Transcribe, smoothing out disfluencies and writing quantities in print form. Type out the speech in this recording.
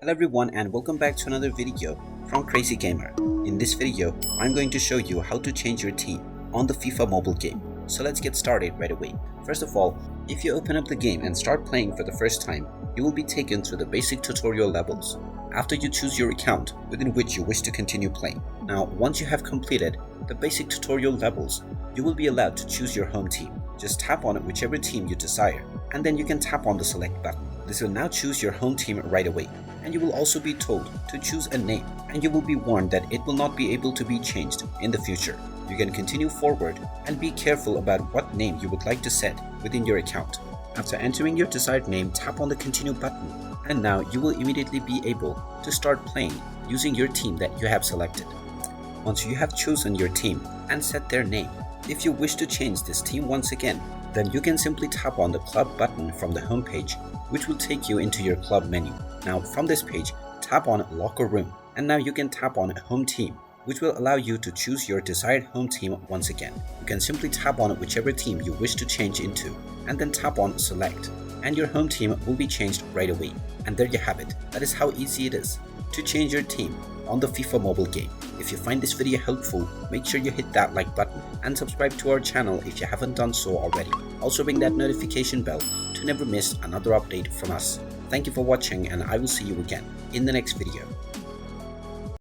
Hello everyone and welcome back to another video from Crazy Gamer. In this video, I'm going to show you how to change your team on the FIFA mobile game. So let's get started right away. First of all, if you open up the game and start playing for the first time, you will be taken through the basic tutorial levels. After you choose your account within which you wish to continue playing. Now, once you have completed the basic tutorial levels, you will be allowed to choose your home team. Just tap on whichever team you desire, and then you can tap on the select button. This will now choose your home team right away, and you will also be told to choose a name, and you will be warned that it will not be able to be changed in the future. You can continue forward and be careful about what name you would like to set within your account. After entering your desired name, tap on the continue button, and now you will immediately be able to start playing using your team that you have selected. Once you have chosen your team and set their name, if you wish to change this team once again, then you can simply tap on the club button from the home page, which will take you into your club menu. Now from this page, tap on locker room, and now you can tap on home team, which will allow you to choose your desired home team once again. You can simply tap on whichever team you wish to change into, and then tap on select, and your home team will be changed right away. And there you have it. That is how easy it is to change your team on the FIFA mobile game. If you find this video helpful, make sure you hit that like button and subscribe to our channel if you haven't done so already. Also ring that notification bell to never miss another update from us. Thank you for watching, and I will see you again in the next video.